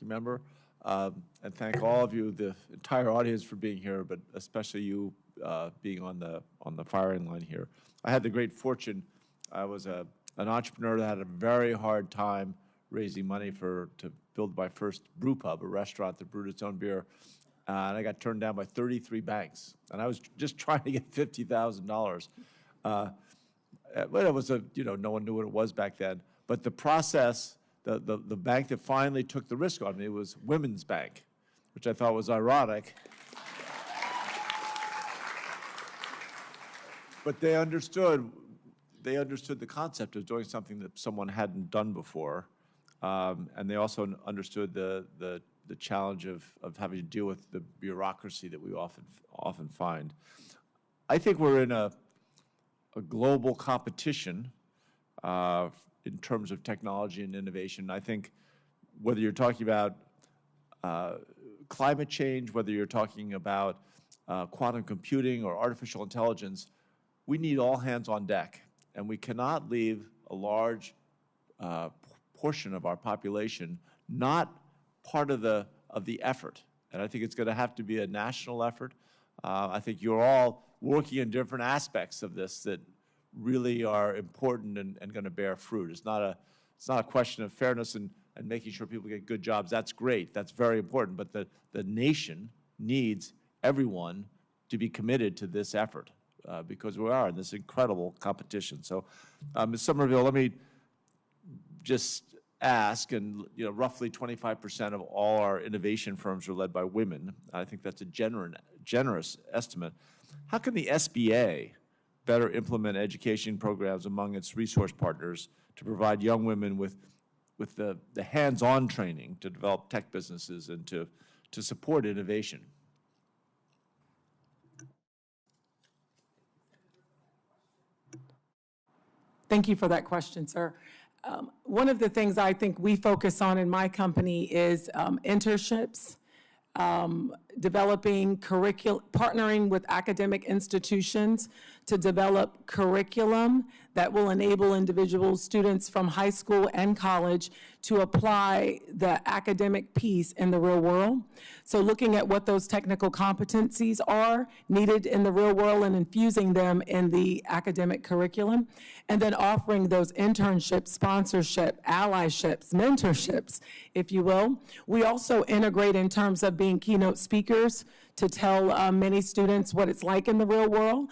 ranking member. And thank all of you, the entire audience, for being here, but especially you being on the firing line here. I had the great fortune. I was an entrepreneur that had a very hard time raising money to build my first brew pub, a restaurant that brewed its own beer. And I got turned down by 33 banks. And I was just trying to get $50,000. But it was no one knew what it was back then. But the process, the bank that finally took the risk on me was Women's Bank, which I thought was ironic. But they understood the concept of doing something that someone hadn't done before. And they also understood the challenge of having to deal with the bureaucracy that we often find. I think we're in a global competition in terms of technology and innovation. I think whether you're talking about climate change, whether you're talking about quantum computing or artificial intelligence, we need all hands on deck. And we cannot leave a large portion of our population not part of the effort. And I think it's going to have to be a national effort. I think you're all working in different aspects of this that really are important and going to bear fruit. It's not a question of fairness and making sure people get good jobs. That's great. That's very important. But the nation needs everyone to be committed to this effort because we are in this incredible competition. So, Ms. Somerville, let me just ask, and roughly 25% of all our innovation firms are led by women. I think that's a generous estimate. How can the SBA better implement education programs among its resource partners to provide young women with the hands-on training to develop tech businesses and to support innovation? Thank you for that question, sir. One of the things I think we focus on in my company is internships, developing partnering with academic institutions to develop curriculum that will enable individual students from high school and college to apply the academic piece in the real world. So looking at what those technical competencies are needed in the real world and infusing them in the academic curriculum, and then offering those internships, sponsorship, allyships, mentorships, if you will. We also integrate in terms of being keynote speakers to tell many students what it's like in the real world.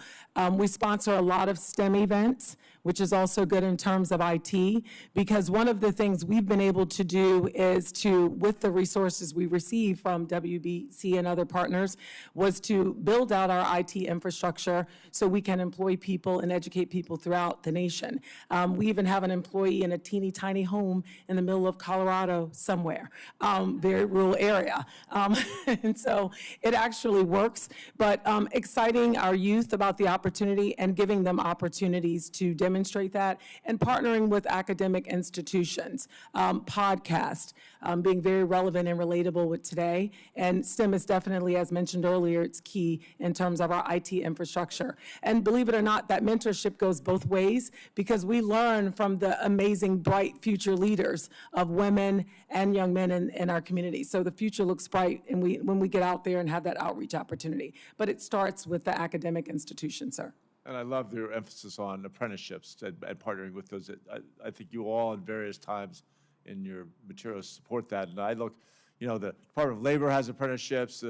We sponsor a lot of STEM events, which is also good in terms of IT, because one of the things we've been able to do is with the resources we receive from WBC and other partners, was to build out our IT infrastructure so we can employ people and educate people throughout the nation. We even have an employee in a teeny tiny home in the middle of Colorado somewhere, very rural area. And so it actually works, but exciting our youth about the opportunity and giving them opportunities to demonstrate that, and partnering with academic institutions, podcast, being very relevant and relatable with today. And STEM is definitely, as mentioned earlier, it's key in terms of our IT infrastructure. And believe it or not, that mentorship goes both ways, because we learn from the amazing, bright future leaders of women and young men in our community. So the future looks bright and when we get out there and have that outreach opportunity. But it starts with the academic institution, sir. And I love your emphasis on apprenticeships and partnering with those. I think you all at various times in your materials support that. And I look, the Department of Labor has apprenticeships.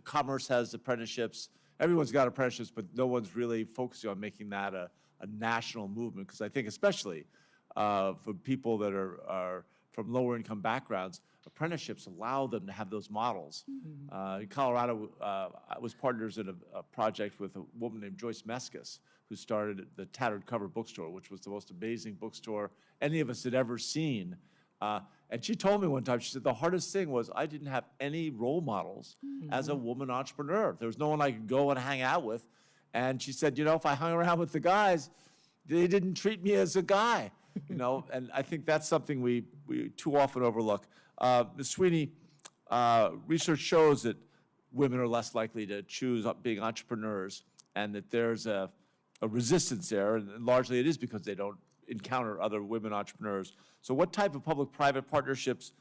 Commerce has apprenticeships. Everyone's got apprenticeships, but no one's really focusing on making that a national movement. Because I think especially for people that are from lower income backgrounds, apprenticeships allow them to have those models. In Colorado, I was partners in a project with a woman named Joyce Meskis, who started the Tattered Cover Bookstore, which was the most amazing bookstore any of us had ever seen. And she told me one time, she said, the hardest thing was I didn't have any role models as a woman entrepreneur. There was no one I could go and hang out with. And she said, if I hung around with the guys, they didn't treat me as a guy. And I think that's something we too often overlook. Ms. Sweeney, research shows that women are less likely to choose being entrepreneurs, and that there's a resistance there, and largely it is because they don't encounter other women entrepreneurs. So what type of public-private partnerships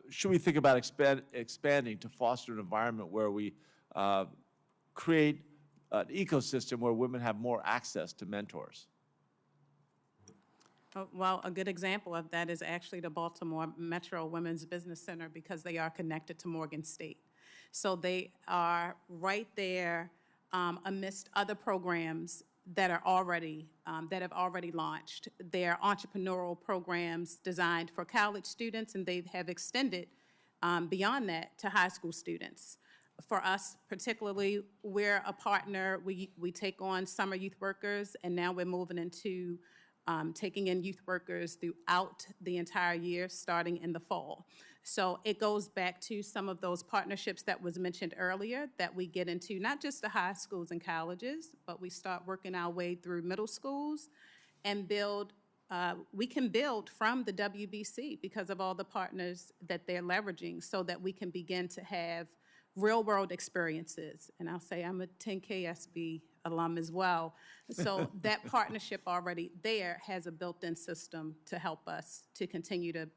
should we think about expanding to foster an environment where we create an ecosystem where women have more access to mentors? Well, a good example of that is actually the Baltimore Metro Women's Business Center, because they are connected to Morgan State. So they are right there amidst other programs that are already that have already launched. They're entrepreneurial programs designed for college students, and they have extended beyond that to high school students. For us particularly, we're a partner. We take on summer youth workers, and now we're moving into taking in youth workers throughout the entire year, starting in the fall. So it goes back to some of those partnerships that was mentioned earlier that we get into, not just the high schools and colleges, but we start working our way through middle schools and build. We can build from the WBC because of all the partners that they're leveraging, so that we can begin to have real-world experiences. And I'll say I'm a 10KSB alum as well. So that partnership already there has a built-in system to help us to continue to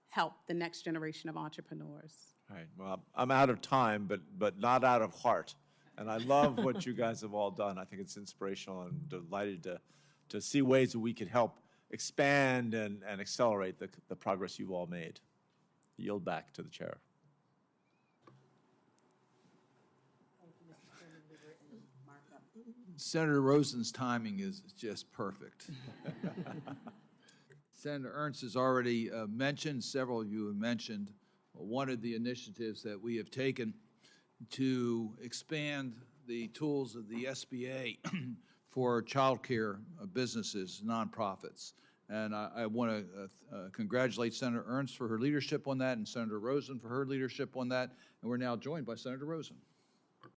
help the next generation of entrepreneurs. All right, well, I'm out of time, but not out of heart. And I love what you guys have all done. I think it's inspirational, and delighted to see ways that we can help expand and accelerate the progress you've all made. Yield back to the chair. Senator Rosen's timing is just perfect. Senator Ernst has already mentioned, several of you have mentioned, one of the initiatives that we have taken to expand the tools of the SBA for childcare businesses, nonprofits. And I want to congratulate Senator Ernst for her leadership on that, and Senator Rosen for her leadership on that. And we're now joined by Senator Rosen.